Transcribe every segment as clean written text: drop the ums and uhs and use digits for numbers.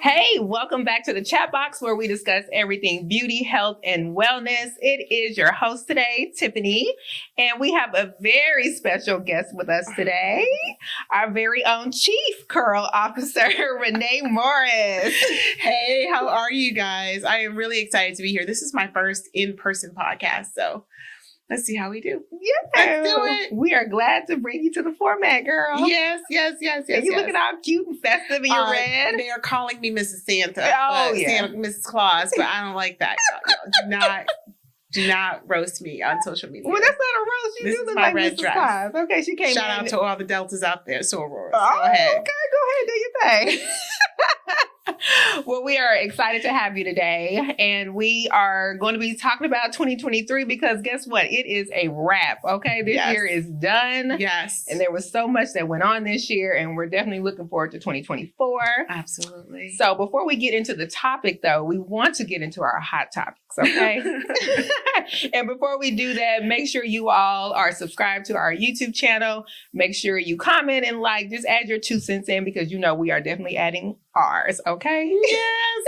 Hey, welcome back to the Chatbox where we discuss everything beauty, health, and wellness. It is your host today, Tiffany, and we have a very special guest with us today, our very own Chief Curl Officer, Renee Morris. Hey, how are you guys? I am really excited to be here. This is my first in-person podcast, so let's see how we do. Yeah, let's do it. We are glad to bring you to the format, girl. Yes. And you looking all cute and festive in your red. They are calling me Mrs. Santa. Oh, yeah. Santa, Mrs. Claus, but I don't like that. Do not roast me on social media. Well, that's not a roast. You This do is look my like red Mrs. dress. Claus. Okay, she came Shout in. out to all the deltas out there. So Aurora. Oh, Go ahead. Okay, do your thing. Well, we are excited to have you today, and we are going to be talking about 2023 because guess what? It is a wrap, okay? This year is done. Yes. And there was so much that went on this year, and we're definitely looking forward to 2024. Absolutely. So before we get into the topic, though, we want to get into our hot topics, okay? And before we do that, make sure you all are subscribed to our YouTube channel. Make sure you comment and like. Just add your 2 cents in because you know we are definitely adding ours, okay? Yes.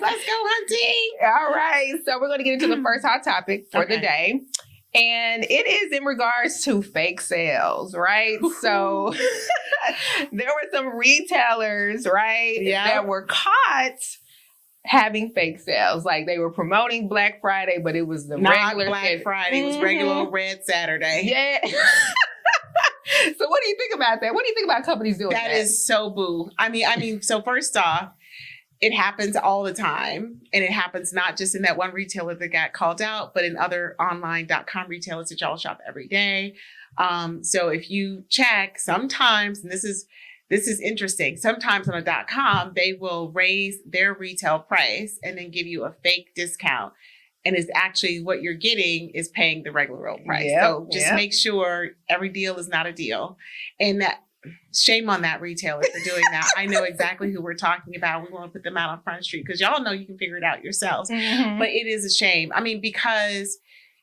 Let's go hunting. All right. So we're going to get into the first hot topic for the day. And it is in regards to fake sales, right? So there were some retailers, right, that were caught having fake sales. Like they were promoting Black Friday, but it was the regular Black Friday. It was regular old Red Saturday. Yeah. So what do you think about that? What do you think about companies doing that? That is so boo. I mean, so first off, it happens all the time. And it happens not just in that one retailer that got called out, but in other online.com retailers that y'all shop every day. So if you check, sometimes, and this is interesting, sometimes on a .com, they will raise their retail price and then give you a fake discount. And it's actually what you're getting is paying the regular old price. So just make sure every deal is not a deal. And that shame on that retailer for doing that. I know exactly who we're talking about. We want to put them out on Front Street because y'all know you can figure it out yourselves. Mm-hmm. But it is a shame. I mean, because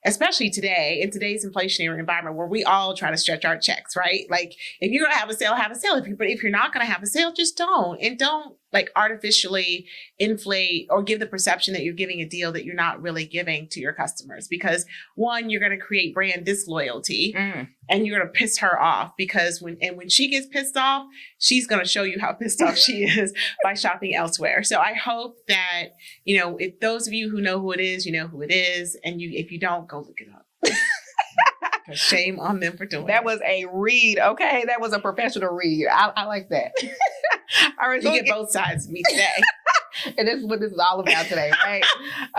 especially today, in today's inflationary environment where we all try to stretch our checks, right? Like if you're going to have a sale, have a sale. But if you're not going to have a sale, just don't. And don't like artificially inflate or give the perception that you're giving a deal that you're not really giving to your customers. Because one, you're going to create brand disloyalty and you're going to piss her off because when she gets pissed off, she's going to show you how pissed off she is by shopping elsewhere. So I hope that, you know, if those of you who know who it is, you know who it is. And if you don't, go look it up. Shame on them for doing that. That was a read, okay? That was a professional read. I like that. All right, so you get both sides of me today. And this is what this is all about today, right?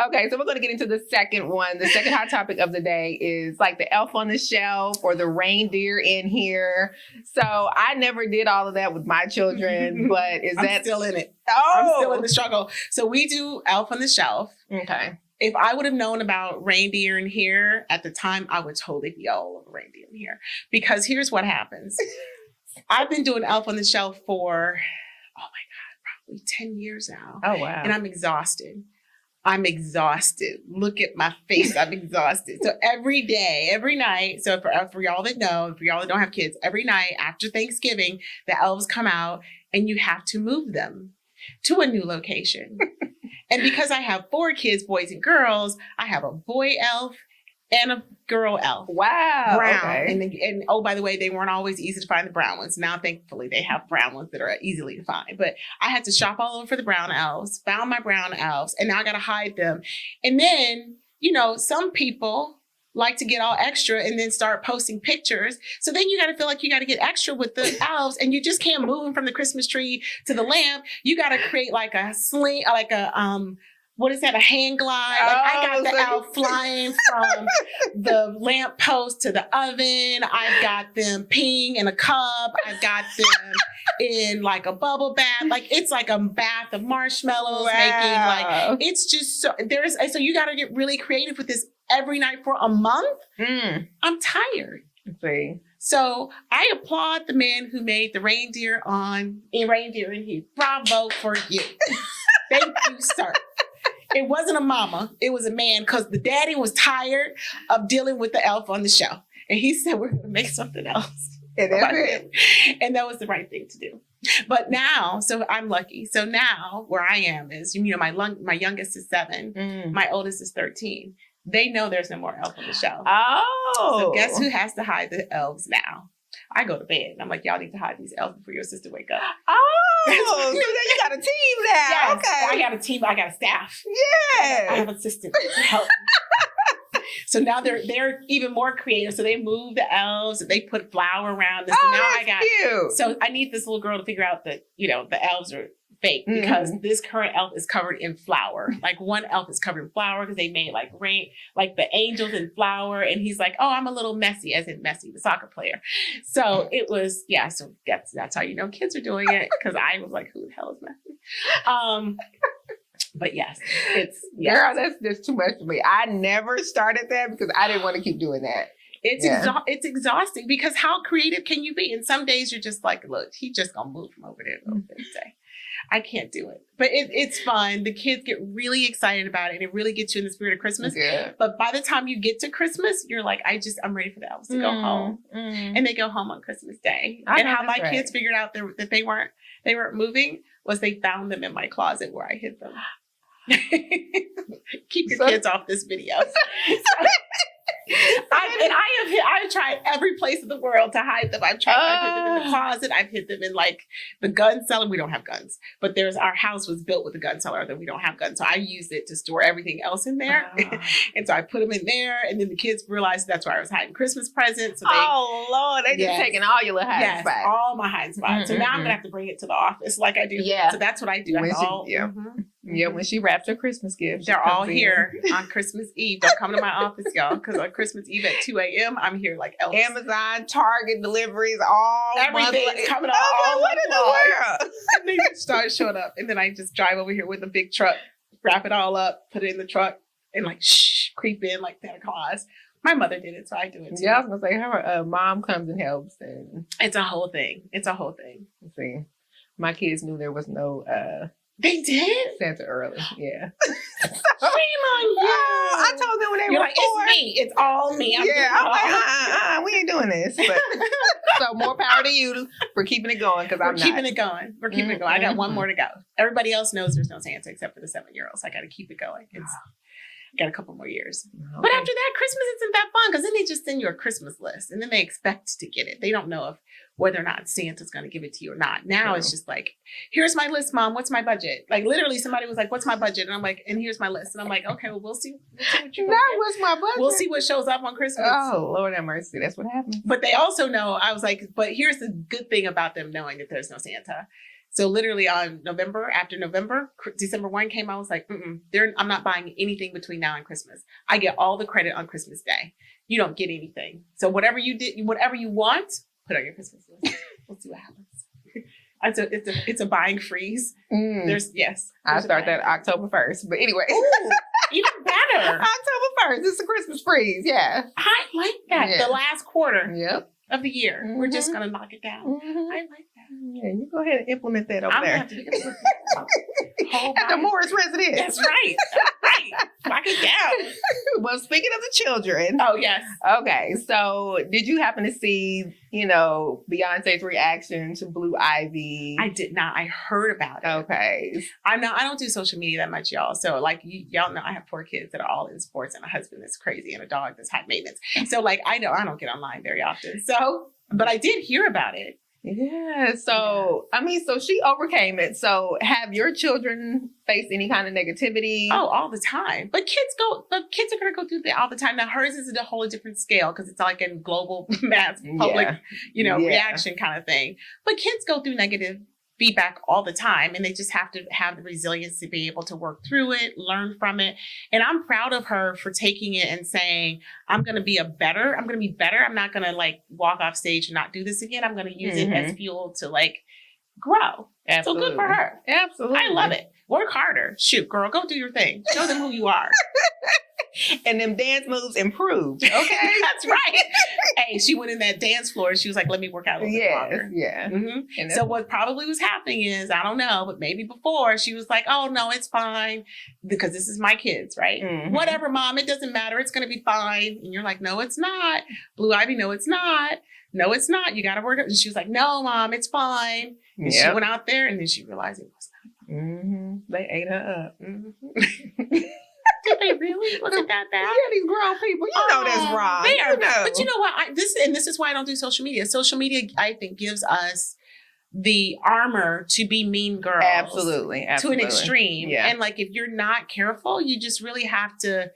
Okay, so we're going to get into the second one. The second hot topic of the day is like the elf on the shelf or the reindeer in here. So I never did all of that with my children, but I'm still in it. Oh! I'm still in the struggle. So we do elf on the shelf. Okay. If I would have known about reindeer in here at the time, I would totally be all over reindeer in here. Because here's what happens. I've been doing elf on the shelf for, oh my God, probably 10 years now. Oh, wow. And I'm exhausted. Look at my face. I'm exhausted. So every day, every night, so for y'all that know, for y'all that don't have kids, every night after Thanksgiving, the elves come out and you have to move them to a new location. And because I have 4 kids, boys and girls, I have a boy elf and a girl elf. Wow. Brown. Okay. And oh, by the way, they weren't always easy to find the brown ones. Now, thankfully, they have brown ones that are easily to find. But I had to shop all over for the brown elves, found my brown elves, and now I got to hide them. And then, you know, some people like to get all extra and then start posting pictures. So then you got to feel like you got to get extra with the elves and you just can't move them from the Christmas tree to the lamp. You got to create like a sling, like a, what is that? A hang glide. Like I got the elf flying from the lamp post to the oven. I've got them peeing in a cup. I've got them in like a bubble bath. Like it's like a bath of marshmallows making like, it's just so so you got to get really creative with this every night for a month. I'm tired. See. So I applaud the man who made the reindeer in here. Bravo for you. Thank you, sir. It wasn't a mama. It was a man because the daddy was tired of dealing with the elf on the shelf. And he said, we're going to make something else. And that's it. And that was the right thing to do. But now, so I'm lucky. So now where I am is, my youngest is 7. My oldest is 13. They know there's no more elf on the shelf. Oh. So guess who has to hide the elves now? I go to bed and I'm like, y'all need to hide these elves before your sister wake up. Oh, so then you got a team now. Yes, Okay. I got a team. I got a staff. Yeah. I have assistants to help me. So now they're even more creative. So they move the elves. They put flour around this. Oh, So now that's I got. cute. So I need this little girl to figure out that the elves are fake because this current elf is covered in flour. Like one elf is covered in flour because they made like the angels in flour, and he's like, "Oh, I'm a little messy," as in Messi, the soccer player. So it was So that's how kids are doing it, because I was like, "Who the hell is Messi?" But yes, girl, that's just too much for me. I never started that because I didn't want to keep doing that. It's exhausting because how creative can you be? And some days you're just like, look, he just gonna move from over there a little bit today. I can't do it. But it's fun. The kids get really excited about it, and it really gets you in the spirit of Christmas. Yeah. But by the time you get to Christmas, you're like, I'm ready for the elves to go home. And they go home on Christmas Day. And how my kids figured out that they weren't moving was they found them in my closet where I hid them. Keep your kids off this video. I've tried every place in the world to hide them. I've hid them in the closet. I've hid them in like the gun cellar. We don't have guns, but our house was built with a gun cellar that we don't have guns. So I used it to store everything else in there. And so I put them in there, and then the kids realized that's where I was hiding Christmas presents. So Lord, they just taking all your little hiding spots. All my hiding spots. So now I'm gonna have to bring it to the office like I do. Yeah. So that's what I do. Yeah, when she wraps her Christmas gifts. They're all here on Christmas Eve. Don't come to my office, y'all, because on Christmas Eve at 2 a.m., I'm here like elves. Amazon, Target deliveries, all everything's coming all what in the world? And they start showing up. And then I just drive over here with a big truck, wrap it all up, put it in the truck, and like, creep in like Santa Claus. My mother did it, so I do it too. Yeah, I was going to say, her mom comes and helps. And it's a whole thing. Let's see. My kids knew there was no... They did? Santa early, yeah. Shame on you. I told them when they were like, 4. It's me. It's all me. I'm like, we ain't doing this. But, so more power to you for keeping it going, because I'm not. We're keeping it going. I got one more to go. Everybody else knows there's no Santa except for the 7-year-olds. I got to keep it going. Got a couple more years. Okay. But after that, Christmas isn't that fun because then they just send you a Christmas list and then they expect to get it. They don't know whether or not Santa's going to give it to you or not. Now it's just like, here's my list, Mom. What's my budget? Like literally somebody was like, what's my budget? And I'm like, and here's my list. And I'm like, okay, well, we'll see what you Now what's my budget? We'll see what shows up on Christmas. Oh, Lord have mercy. That's what happens. But they also know, I was like, but here's the good thing about them knowing that there's no Santa. So literally on after November, December 1 came, I was like, I'm not buying anything between now and Christmas. I get all the credit on Christmas Day. You don't get anything. So whatever you want, put on your Christmas list. We'll see what happens. It's a buying freeze. I start that October 1st. But anyway. Ooh, even better. October 1st. It's a Christmas freeze. Yeah. I like that. Yeah. The last quarter of the year. Mm-hmm. We're just going to knock it down. Mm-hmm. I like that. Yeah, you go ahead and implement that over I'm there. Have to implement that. At the Morris residence. That's right. Knock it down. Well, speaking of the children. Oh, yes. Okay. So did you happen to see, Beyonce's reaction to Blue Ivy? I did not. I heard about it. Okay. I don't do social media that much, y'all. So like y'all know I have 4 kids that are all in sports and a husband that's crazy and a dog that's high maintenance. So like I don't get online very often. So, but I did hear about it. Yeah. So, so she overcame it. So have your children faced any kind of negativity? Oh, all the time. But kids are going to go through that all the time. Now hers is a whole different scale because it's like a global mass public, reaction kind of thing. But kids go through negative feedback all the time, and they just have to have the resilience to be able to work through it, learn from it. And I'm proud of her for taking it and saying, I'm going to be better. I'm not going to like walk off stage and not do this again. I'm going to use it as fuel to like grow. Absolutely. So good for her. Absolutely. I love it. Work harder. Shoot, girl, go do your thing. Show them who you are. And them dance moves improved. Okay. That's right. Hey, she went in that dance floor and she was like, let me work out a little bit longer. Yeah. Mm-hmm. So what probably was happening is, I don't know, but maybe before she was like, oh no, it's fine because this is my kids, right? Mm-hmm. Whatever, mom, it doesn't matter. It's going to be fine. And you're like, no, it's not. Blue Ivy, no, it's not. No, it's not. You got to work. And she was like, no, mom, it's fine. And she went out there and then she realized it was not fine. Mm-hmm. They ate her up. Mm-hmm. Did they really? Was it that bad? Yeah, these grown people. You know that's wrong. They are. You know. But you know what? This is why I don't do social media. Social media, I think, gives us the armor to be mean girls. Absolutely. To an extreme. Yeah. And like, if you're not careful, you just really have to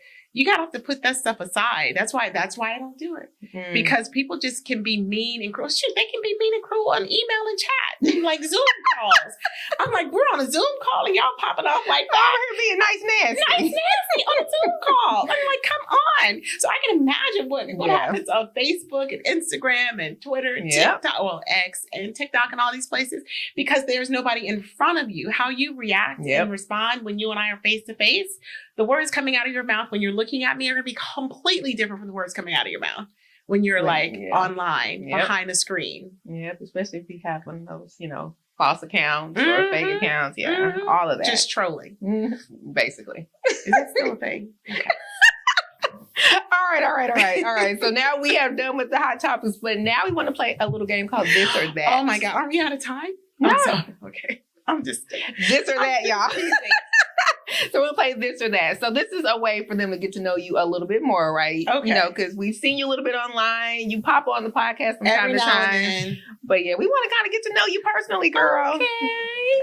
put that stuff aside. That's why I don't do it. Because people just can be mean and cruel. Shoot, they can be mean and cruel on email and chat and like Zoom calls. I'm like, we're on a Zoom call and y'all popping off like that. Her being nice nasty. Nice nasty on a Zoom call. I'm like, come on. So I can imagine what happens on Facebook and Instagram and Twitter and TikTok, well, X and TikTok and all these places, because there's nobody in front of you. How you react and respond when you and I are face to face, the words coming out of your mouth when you're looking at me are going to be completely different from the words coming out of your mouth when you're online, behind a screen. Yep, especially if you have one of those, false accounts or fake accounts. Yeah, all of that. Just trolling. Basically. Is that still a thing? Okay. All right. So now we have done with the hot topics, but now we want to play a little game called This or That. Oh my God. Are we out of time? No. Okay. I'm just This or That, y'all. So we'll play This or That. So this is a way for them to get to know you a little bit more, right? Okay. Because we've seen you a little bit online. You pop on the podcast from time to time. But yeah, we want to kind of get to know you personally, girl. Okay.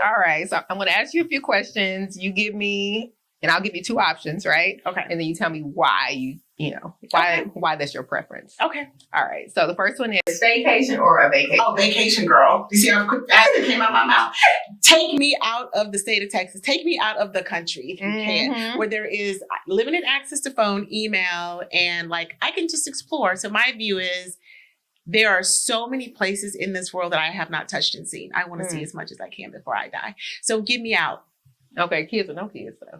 All right. So I'm going to ask you a few questions. You give me, and I'll give you two options, right? Okay. And then you tell me why why that's your preference. Okay. All right. So the first one is staycation or a vacation? Oh, vacation, girl. You see how quick that came out of my mouth? Take me out of the state of Texas. Take me out of the country if you can, where there is limited access to phone, email, and like I can just explore. So my view is there are so many places in this world that I have not touched and seen. I want to see as much as I can before I die. So get me out. Okay. Kids or no kids, though?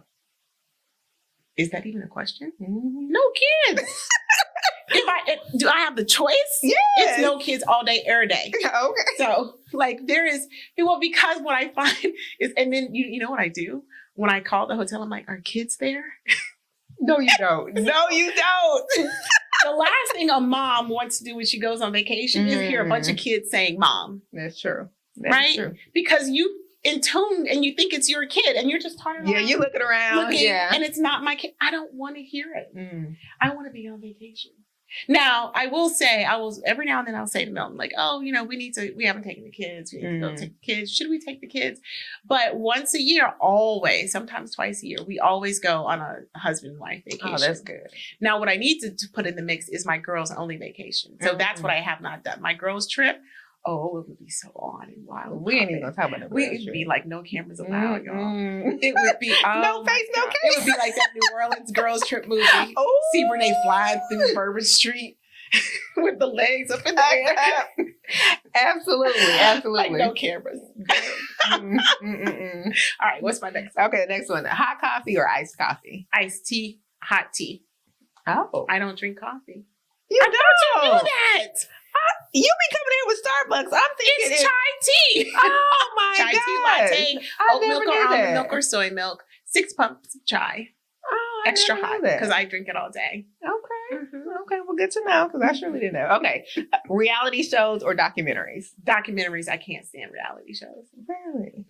Is that even a question? No kids. Do I have the choice? Yes. It's no kids all day, every day. Okay. So like there is, because what I find is, and then you know what I do? When I call the hotel, I'm like, are kids there? No, you don't. No, you don't. The last thing a mom wants to do when she goes on vacation is hear a bunch of kids saying mom. That's true. Right? True. Because you in tune and you think it's your kid and you're just turning around. Yeah, you looking around. And it's not my kid. I don't want to hear it. I want to be on vacation. Now, I will say, every now and then I'll say to Milton, like, oh, we haven't taken the kids. We need to go take the kids. Should we take the kids? But once a year, always, sometimes twice a year, we always go on a husband and wife vacation. Oh, that's good. Now, what I need to put in the mix is my girls only vacation. So that's what I have not done. My girls trip. Oh, it would be so on and wild. We ain't even gonna talk about it. It would be like no cameras allowed, y'all. It would be no face, no case. It would be like that New Orleans girls trip movie. See Renee flying through Bourbon Street with the legs up in the air. Absolutely. Like no cameras. All right, what's my next one? Okay, the next one. Hot coffee or iced coffee? Iced tea, hot tea. Oh. I don't drink coffee. You don't. You know that. You be coming here with Starbucks. I'm thinking it's chai tea. Oh my God. Chai tea latte, oat milk or almond milk or soy milk, 6 pumps of chai. Oh, extra hot because I drink it all day. Okay. Okay. Well, good to know because I surely didn't know. Okay. Reality shows or documentaries? Documentaries. I can't stand reality shows. Really?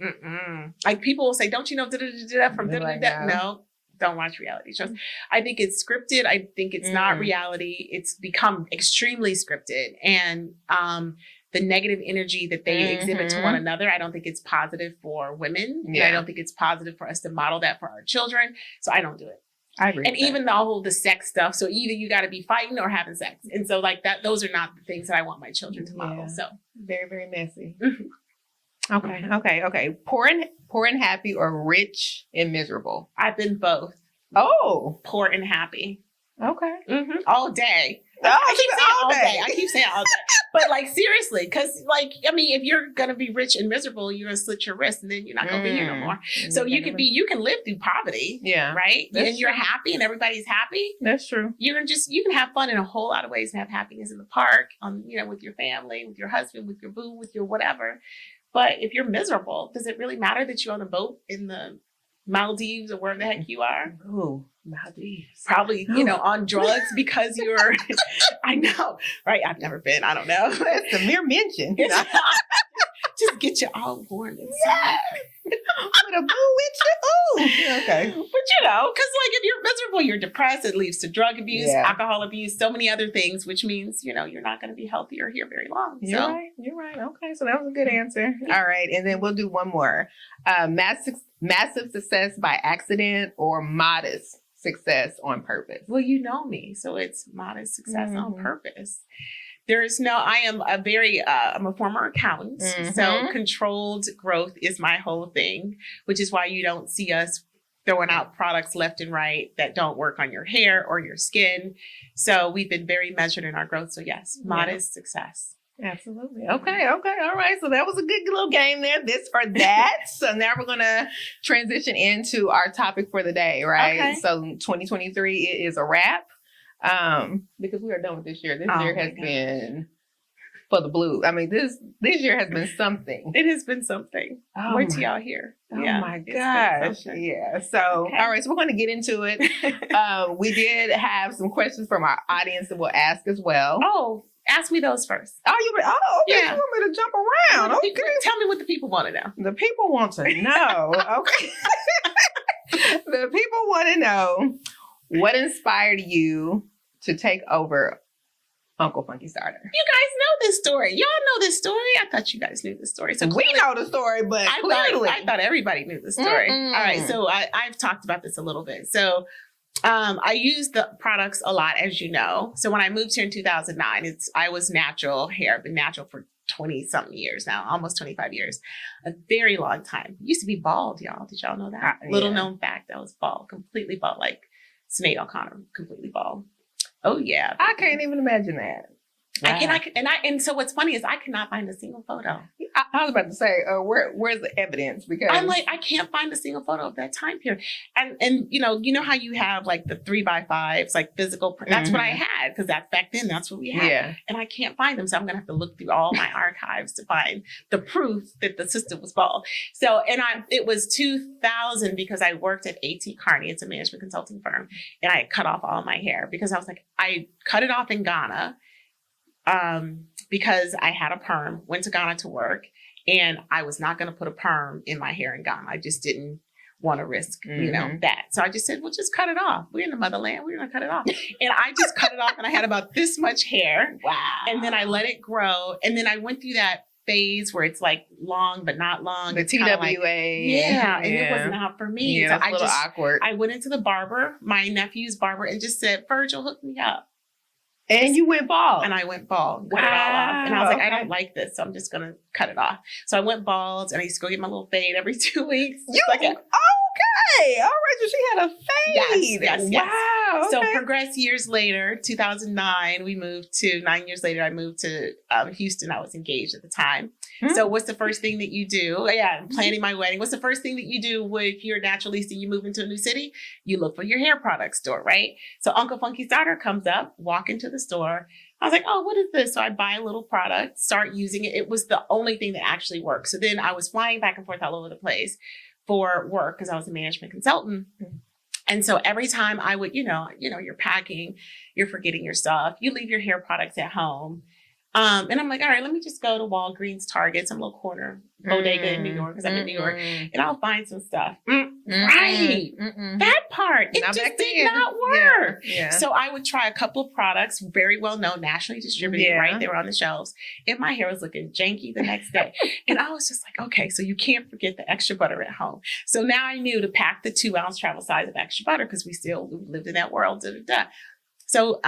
Like people will say, don't you know from No. Don't watch reality shows. I think it's scripted. I think it's not reality. It's become extremely scripted. And the negative energy that they exhibit to one another, I don't think it's positive for women. Yeah. And I don't think it's positive for us to model that for our children. So I don't do it. I agree. And even the sex stuff. So either you got to be fighting or having sex. And so like that, those are not the things that I want my children to model. So very, very messy. Okay. Poor and happy or rich and miserable? I've been both. Oh. Poor and happy. Okay. All day. I keep saying all day. I keep saying all day. But like seriously, because like, I mean, if you're gonna be rich and miserable, you're gonna slit your wrist and then you're not gonna be here no more. So you can live through poverty. Yeah. Right? And you're happy and everybody's happy. That's true. You can have fun in a whole lot of ways and have happiness in the park, with your family, with your husband, with your boo, with your whatever. But if you're miserable, does it really matter that you're on a boat in the Maldives or wherever the heck you are? Ooh, Maldives. Probably, on drugs because you're, I know, right? I've never been. I don't know. It's a mere mention. Just get you all warm inside. Yeah. With a boo with you. Ooh. Okay. But because like if you're miserable, you're depressed. It leads to drug abuse, alcohol abuse, so many other things, which means, you're not going to be healthy or here very long. You're right. Okay. So that was a good answer. All right. And then we'll do one more. Massive success by accident or modest success on purpose. Well, you know me. So it's modest success on purpose. I'm a former accountant. So controlled growth is my whole thing, which is why you don't see us throwing out products left and right that don't work on your hair or your skin. So we've been very measured in our growth. So yes, modest success. Absolutely. Okay. All right. So that was a good little game there. This or that. So now we're going to transition into our topic for the day, right? Okay. So 2023 it is a wrap. Because we are done with this year. This year has been for the blue. I mean, this year has been something. It has been something. Wait till y'all hear. Oh my gosh. Yeah. So, all right. So we're going to get into it. We did have some questions from our audience that we'll ask as well. Oh, ask me those first. Okay. Yeah. You want me to jump around? Okay. Tell me what the people want to know. The people want to know. Okay. The people want to know what inspired you to take over Uncle Funky Starter. You guys know this story. Y'all know this story. I thought you guys knew this story. So we know the story, but I thought everybody knew the story. All right. So I've talked about this a little bit. So I use the products a lot, as you know. So when I moved here in 2009, I was natural hair. I've been natural for 20 something years now, almost 25 years, a very long time. Used to be bald, y'all. Did y'all know that? Little known fact, I was bald, completely bald, like Sinead O'Connor, completely bald. Oh yeah. I can't even imagine that. Wow. And so what's funny is I cannot find a single photo. I was about to say, where's the evidence? Because I'm like, I can't find a single photo of that time period. And you know how you have like the 3x5s, like physical. That's what I had because back then that's what we had. Yeah. And I can't find them, so I'm gonna have to look through all my archives to find the proof that the sister was bald. So it was 2000 because I worked at A.T. Kearney. It's a management consulting firm, and I cut off all my hair because I was like, I cut it off in Ghana. Because I had a perm, went to Ghana to work, and I was not going to put a perm in my hair in Ghana. I just didn't want to risk, that. So I just said, well, just cut it off. We're in the motherland. We're going to cut it off. And I just cut it off, and I had about this much hair. Wow. And then I let it grow. And then I went through that phase where it's like long, but not long. The TWA. And it was not for me. Yeah, so a little awkward. I went into the barber, my nephew's barber, and just said, Virgil, hook me up. And you went bald. And I went bald. Wow. Cut it all off. And I was like, I don't like this, so I'm just going to cut it off. So I went bald, and I used to go get my little fade every 2 weeks. Okay. All right. So she had a fade. Yes. Wow. So progress years later, 2009, 9 years later, I moved to Houston. I was engaged at the time. So what's the first thing that you do? I'm planning my wedding. What's the first thing that you do if you're a naturalista, you move into a new city? You look for your hair product store, right? So Uncle Funky Starter comes up, walk into the store. I was like, oh, what is this? So I buy a little product, start using it. It was the only thing that actually worked. So then I was flying back and forth all over the place for work because I was a management consultant. And so every time I would, you're packing, you're forgetting your stuff, you leave your hair products at home. And I'm like, all right, let me just go to Walgreens, Target, some little corner bodega in New York, because I'm in New York, and I'll find some stuff. Right. That part, it just did not work. Yeah. So I would try a couple of products, very well known, nationally distributed, right? They were on the shelves. And my hair was looking janky the next day. And I was just like, okay, so you can't forget the extra butter at home. So now I knew to pack the 2-ounce travel size of extra butter because we lived in that world. So,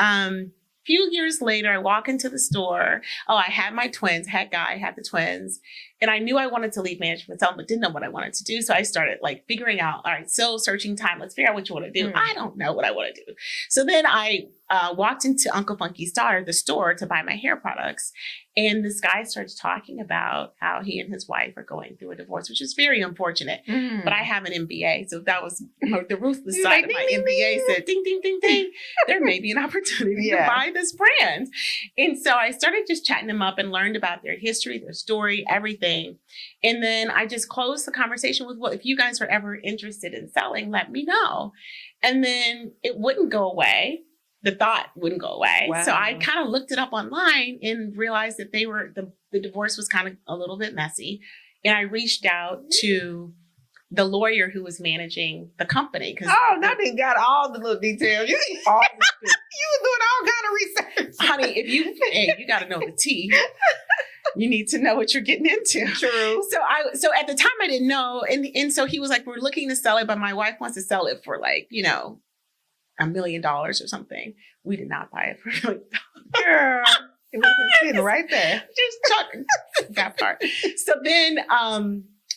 few years later, I walk into the store. Oh, I had my twins, had the twins. And I knew I wanted to leave management consulting, but didn't know what I wanted to do. So I started like figuring out, all right, soul searching time. Let's figure out what you want to do. I don't know what I want to do. So then I walked into Uncle Funky's daughter, the store, to buy my hair products. And this guy starts talking about how he and his wife are going through a divorce, which is very unfortunate. But I have an MBA. So that was the ruthless side of my MBA said, ding, ding, ding, ding. There may be an opportunity to buy this brand. And so I started just chatting them up and learned about their history, their story, everything. And then I just closed the conversation with, well, if you guys are ever interested in selling, let me know. And then it wouldn't go away. The thought wouldn't go away. Wow. So I kind of looked it up online and realized that they were, the divorce was kind of a little bit messy. And I reached out to the lawyer who was managing the company. Now they got all the little details. You was doing all kind of research. Honey, you got to know the tea. You need to know what you're getting into. True. So at the time I didn't know. And so he was like, we're looking to sell it, but my wife wants to sell it for like, $1 million or something. We did not buy it for $1 million. Girl, it was sitting right there. Just chucking that part. So then,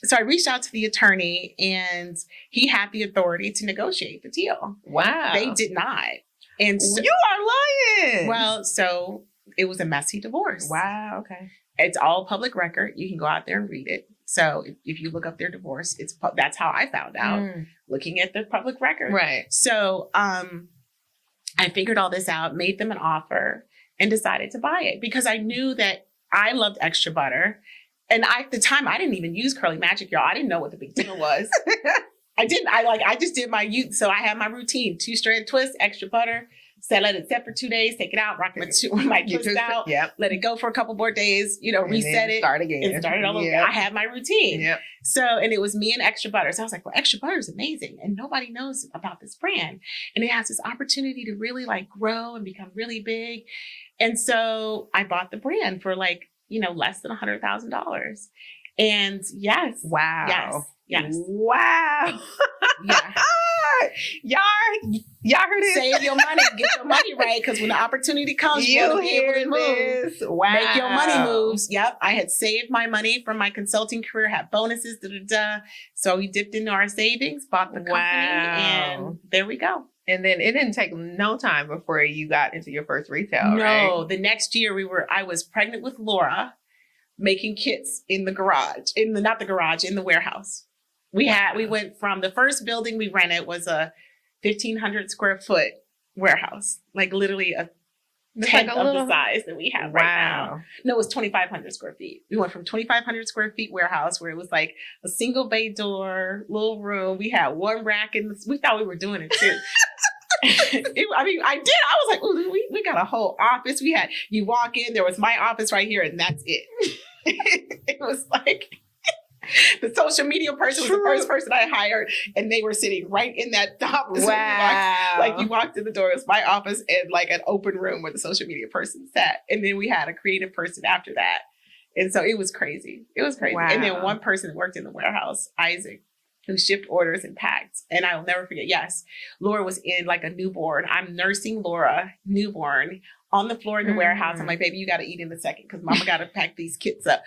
so I reached out to the attorney and he had the authority to negotiate the deal. Wow. They did not. And so, you are lying. Well, so it was a messy divorce. Wow. Okay. It's all public record. You can go out there and read it. So if you look up their divorce, that's how I found out, looking at the public record. Right. So I figured all this out, made them an offer, and decided to buy it because I knew that I loved extra butter. And at the time, I didn't even use Curly Magic, y'all. I didn't know what the big deal was. I just did so I had my routine, 2-strand twist, extra butter. Let it set for 2 days, take it out, rock my twist out, let it go for a couple more days, reset it, start again. And start it all over. I had my routine. Yep. So, and it was me and extra butter. So I was like, well, extra butter is amazing. And nobody knows about this brand. And it has this opportunity to really like grow and become really big. And so I bought the brand for like, less than $100,000. And yes. Wow. Yes. Wow. Yeah. Y'all heard it. Save your money, get your money right, because when the opportunity comes, you want to be able to move. Wow. Make your money moves. Yep. I had saved my money from my consulting career, had bonuses, So we dipped into our savings, bought the company, and there we go. And then it didn't take no time before you got into your first retail, right? No, the next year I was pregnant with Laura, making kits in the garage, in the warehouse. We went from the first building we rented was a 1,500 square foot warehouse, like literally a tenth of the size that we have right now. No, it was 2,500 square feet. We went from 2,500 square feet warehouse where it was like a single bay door, little room. We had one rack we thought we were doing it too. I did. I was like, ooh, we got a whole office. You walk in, there was my office right here, and that's it. It was like the social media person was the first person I hired, and they were sitting right in that office. Wow. You walked in the door, it was my office and like an open room where the social media person sat. And then we had a creative person after that. And so it was crazy. Wow. And then one person worked in the warehouse, Isaac, who shipped orders and packed. And I will never forget, yes, Laura was in like a newborn. I'm nursing Laura, newborn, on the floor in the warehouse. I'm like, baby, you got to eat in a second because mama got to pack these kits up.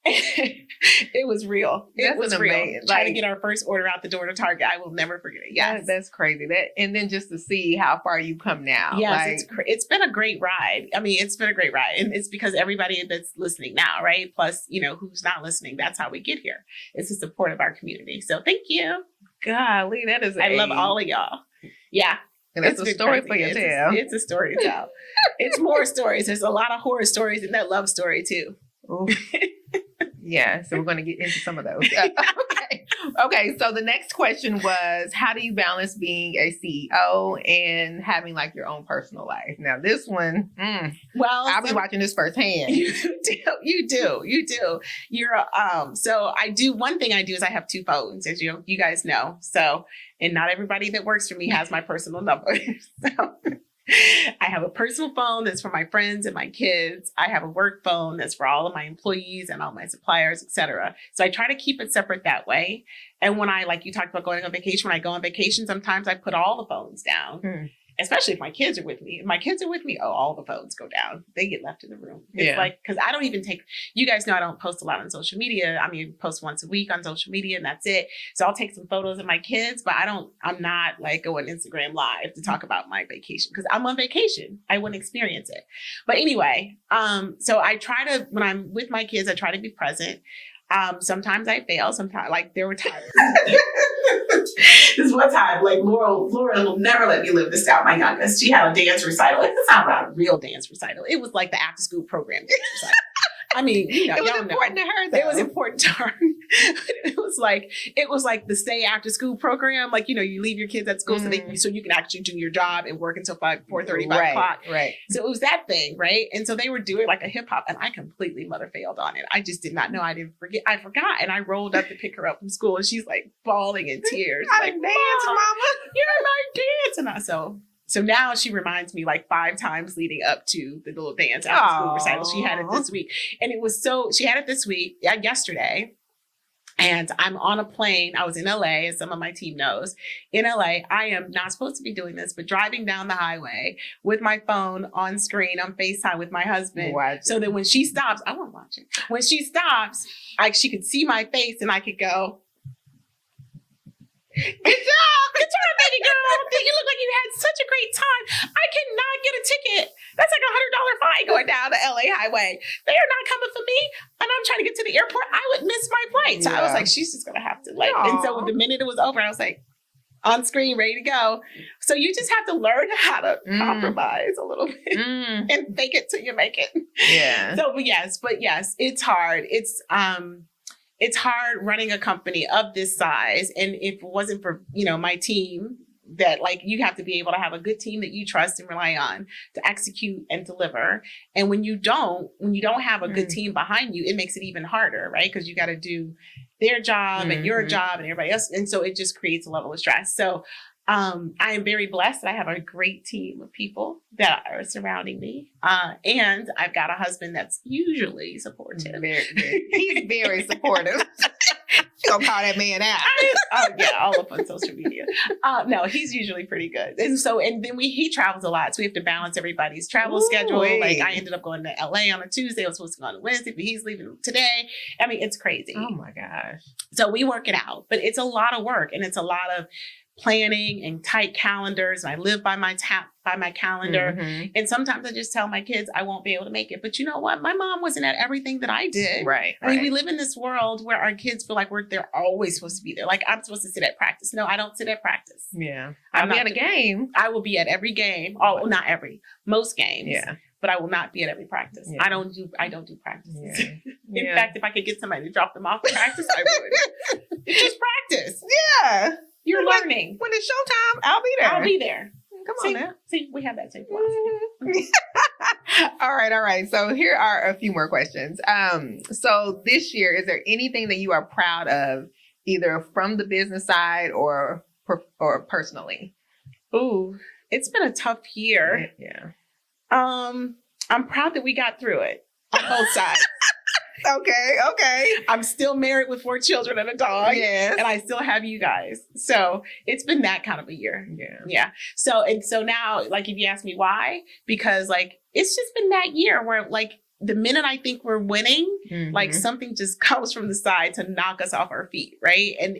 It was real. It was real. Trying to get our first order out the door to Target. I will never forget it. Yes. That's crazy. And then just to see how far you come now. Yes, it's been a great ride. It's been a great ride. And it's because everybody that's listening now, right? Plus, who's not listening, that's how we get here. It's the support of our community. So thank you. Golly, that is I love all of y'all. Yeah. And it's a story for you to tell. It's a story to tell. It's more stories. There's a lot of horror stories in that love story too. Yeah, so we're going to get into some of those. Okay. So the next question was, how do you balance being a CEO and having like your own personal life? Now this one, I'll be watching this firsthand. You do. So one thing I do is I have 2 phones, as you guys know. So, and not everybody that works for me has my personal number. So I have a personal phone that's for my friends and my kids. I have a work phone that's for all of my employees and all my suppliers, etc. So I try to keep it separate that way. And when like you talked about going on vacation, when I go on vacation, sometimes I put all the phones down especially if my kids are with me. If my kids are with me, oh, all the phones go down. They get left in the room. It's like, because I don't even take, you guys know I don't post a lot on social media. I mean, post once a week on social media and that's it. So I'll take some photos of my kids, but I'm not like going Instagram live to talk about my vacation because I'm on vacation. I wouldn't experience it. But anyway, so I try to, when I'm with my kids, I try to be present. Sometimes I fail. Sometimes, like, there were times. This one time, like, Laura will never let me live this down. My youngest, she had a dance recital. It's not a real dance recital. It was like the after school program dance recital. I mean, you know, it was important to her, though. It was important to her. It was like the stay after school program. Like, you know, you leave your kids at school so you can actually do your job and work until 4:30, 5 o'clock. Right. So it was that thing, right? And so they were doing like a hip hop, and I completely mother failed on it. I just did not know. I forgot, and I rolled up to pick her up from school, and she's like bawling in tears. I like, dance, Mama. You're my dance, and So now she reminds me like 5 times leading up to the little dance after school recital. She had it this week. And she had it this week, yesterday. And I'm on a plane. I was in LA, as some of my team knows. In LA, I am not supposed to be doing this, but driving down the highway with my phone on screen on FaceTime with my husband. So that when she stops, I won't watch it. When she stops, she could see my face and I could go, Good job, baby girl. You look like you had such a great time. I cannot get a ticket. That's like $100 fine going down the LA highway. They are not coming for me. And I'm trying to get to the airport. I would miss my flight. So I was like, she's just going to have to like, and so the minute it was over, I was like, on screen, ready to go. So you just have to learn how to compromise a little bit and fake it till you make it. Yeah. So, but yes, it's hard. It's hard running a company of this size. And if it wasn't for, you know, my team, that like you have to be able to have a good team that you trust and rely on to execute and deliver. And when you don't have a good team behind you, it makes it even harder, right? Because you got to do their job and your job and everybody else. And so it just creates a level of stress. So I am very blessed that I have a great team of people that are surrounding me. And I've got a husband that's usually supportive. He's very supportive. You gonna call that man out? All up on social media. No, he's usually pretty good. And then he travels a lot, so we have to balance everybody's travel schedule. Like I ended up going to LA on a Tuesday. I was supposed to go on a Wednesday, but he's leaving today. I mean, it's crazy. Oh my gosh! So we work it out, but it's a lot of work and it's a lot of planning and tight calendars. And I live by my calendar. And sometimes I just tell my kids I won't be able to make it. But you know what? My mom wasn't at everything that I did. Right. I mean, we live in this world where our kids feel like they're always supposed to be there. Like I'm supposed to sit at practice. No, I don't sit at practice. Yeah. I'll be at a game. I will be at every game. Oh, not every. Most games. Yeah. But I will not be at every practice. Yeah. I don't do practices. Yeah. In fact, if I could get somebody to drop them off at practice, I would. It's just practice. Yeah. You're learning. When it's showtime, I'll be there. Come on now. See, we have that same philosophy. All right. So here are a few more questions. So this year, is there anything that you are proud of, either from the business side or personally? Ooh, it's been a tough year. Yeah. I'm proud that we got through it on both sides. Okay. I'm still married with 4 children and a dog. Yes. And I still have you guys. So it's been that kind of a year. Yeah. So now, like, if you ask me why, because like, it's just been that year where like, the minute I think we're winning, like something just comes from the side to knock us off our feet, right? And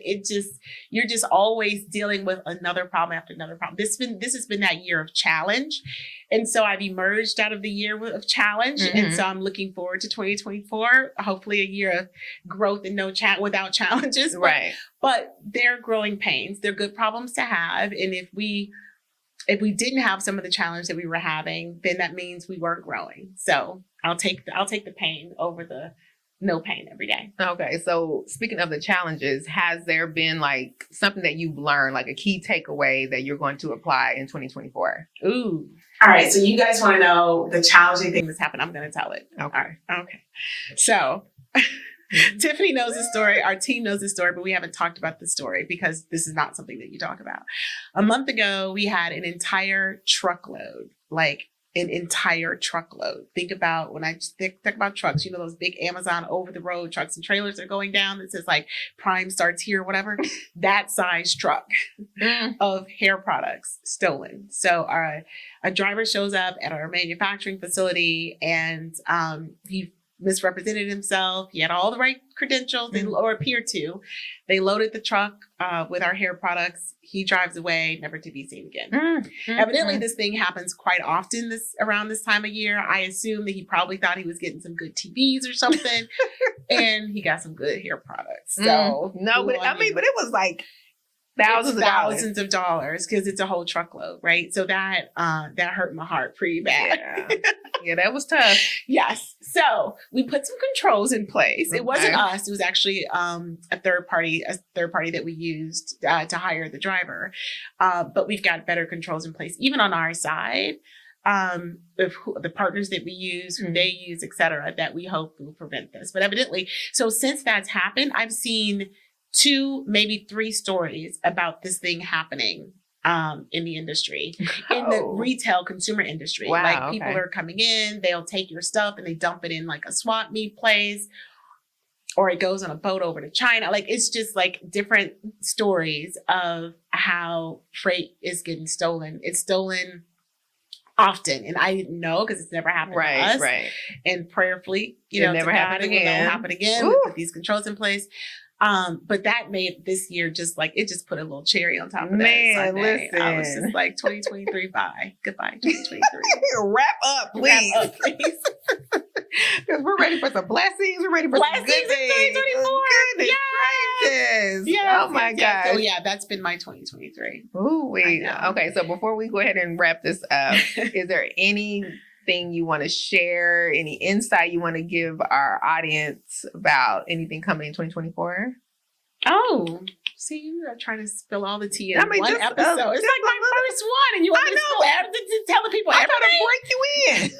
you're just always dealing with another problem after another problem. This has been that year of challenge. And so I've emerged out of the year of challenge. And so I'm looking forward to 2024, hopefully a year of growth and without challenges. Right. But they're growing pains. They're good problems to have. And if we didn't have some of the challenge that we were having, then that means we weren't growing. So I'll take the pain over the no pain every day. Okay. So speaking of the challenges, has there been like something that you've learned, like a key takeaway that you're going to apply in 2024? Ooh. All right. So you guys want to know the challenging thing that's happened. I'm going to tell it. Okay. All right. Okay. So Tiffany knows the story. Our team knows the story, but we haven't talked about the story because this is not something that you talk about. A month ago, we had an entire truckload, like an entire truckload. Think about when I think about trucks, you know, those big Amazon over the road trucks and trailers are going down that says like Prime starts here, whatever. That size truck of hair products stolen. So a driver shows up at our manufacturing facility and he misrepresented himself. He had all the right credentials, or appeared to. They loaded the truck with our hair products. He drives away, never to be seen again. Evidently, this thing happens quite often around this time of year. I assume that he probably thought he was getting some good TVs or something, and he got some good hair products. So no, but I mean, but it was like thousands of dollars because it's a whole truckload, right? So that hurt my heart pretty bad. Yeah, that was tough. Yes. So we put some controls in place. Okay. It wasn't us. It was actually a third party that we used to hire the driver. But we've got better controls in place, even on our side. The partners that we use, who they use, et cetera, that we hope will prevent this. But evidently, so since that's happened, I've seen 2, maybe 3 stories about this thing happening in the industry, in the retail consumer industry. Wow, like people are coming in, they'll take your stuff and they dump it in like a swap meet place, or it goes on a boat over to China. Like it's just like different stories of how freight is getting stolen. It's stolen often, and I didn't know because it's never happened to us. Right. And prayerfully, it never happened again. It won't happen again. We put these controls in place. But that made this year just put a little cherry on top of that. Man, Sunday. listen. I was just like, 2023, bye. Goodbye, 2023. Wrap up, please. Wrap up, please. Because we're ready for some blessings. We're ready for some good things. 2024. Goodness gracious. Yes, oh my yes. gosh. So yeah, that's been my 2023. Ooh, wait. Okay, so before we go ahead and wrap this up, is there anything you want to share, any insight you want to give our audience about anything coming in 2024? Oh, see, you are trying to spill all the tea in one just, episode. It's like my first one, and you want me to spill everything, tell the people everything? I'm trying to break you in.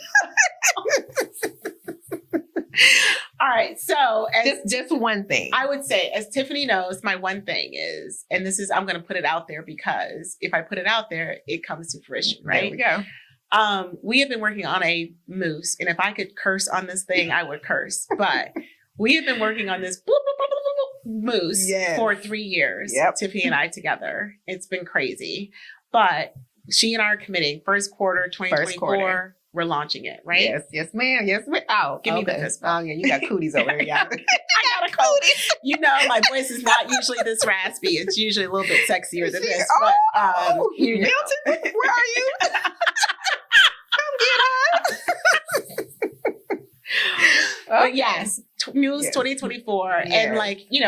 All right, so just one thing. I would say, as Tiffany knows, my one thing is, and this is, I'm going to put it out there because if I put it out there, it comes to fruition, right? There we go. We have been working on a mousse, and if I could curse on this thing, I would curse. But we have been working on this mousse for 3 years. Tiffany and I together. It's been crazy, but she and I are committing first quarter 2024. We're launching it, right? Yes, ma'am. Yes, ma'am. Oh, give me the fist bump. Oh, yeah, you got cooties over there, y'all. I got a cooties. You know, my voice is not usually this raspy. It's usually a little bit sexier than this. But, you know. Milton, where are you? But yes, Mousse 2024. And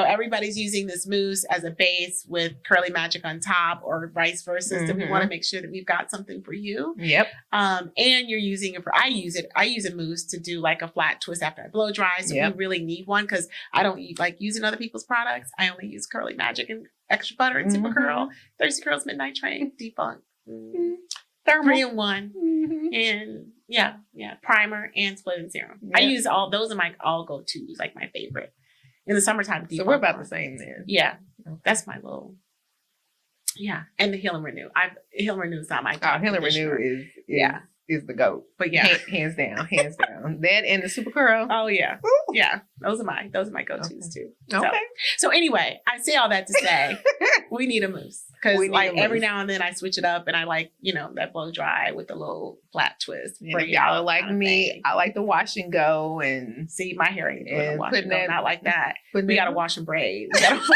everybody's using this mousse as a base with Curly Magic on top or vice versa. So we want to make sure that we've got something for you. Yep. And you're using it I use a mousse to do like a flat twist after I blow dry. So we really need one because I don't like using other people's products. I only use Curly Magic and Extra Butter and Super Curl, Thirsty Curls Midnight Train, Defunct. Thermal. 3-in-1. And primer and split and serum. I use all those are my all go-tos, like my favorite. In the summertime, so we're about the same then. Yeah. That's my little and the Heal and Renew. Heal and Renew is not my top. Heal and Renew is the GOAT. But hands down. That and the Super Curl. Oh yeah. Ooh. Yeah. Those are my go-tos too. Okay. So anyway, I say all that to say we need a mousse. Because every now and then I switch it up and I like, that blow dry with a little flat twist. Yeah, y'all like me. I like the wash and go and see my hair ain't doing the wash and go. Not like that. We gotta wash and braid. We gotta wash.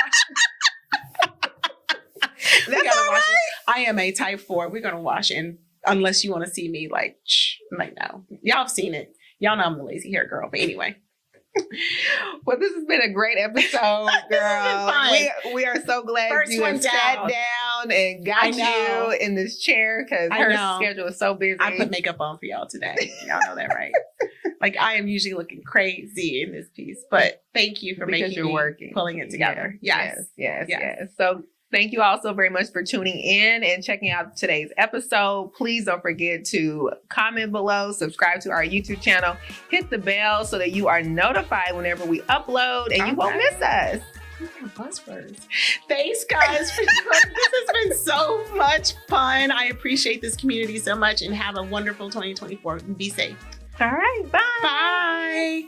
That's all right. I am a type 4. We're gonna wash and unless you want to see me no. Y'all have seen it. Y'all know I'm the lazy hair girl. But anyway. Well, this has been a great episode, girl. We are so glad you have sat down and got you in this chair because her schedule is so busy. I put makeup on for y'all today. Y'all know that, right? I am usually looking crazy in this piece, but thank you for pulling it together. Yes. So thank you all so very much for tuning in and checking out today's episode. Please don't forget to comment below, subscribe to our YouTube channel, hit the bell so that you are notified whenever we upload and you won't miss us. Buzzwords. Thanks, guys, for joining. This has been so much fun. I appreciate this community so much, and have a wonderful 2024. Be safe. All right. Bye. Bye.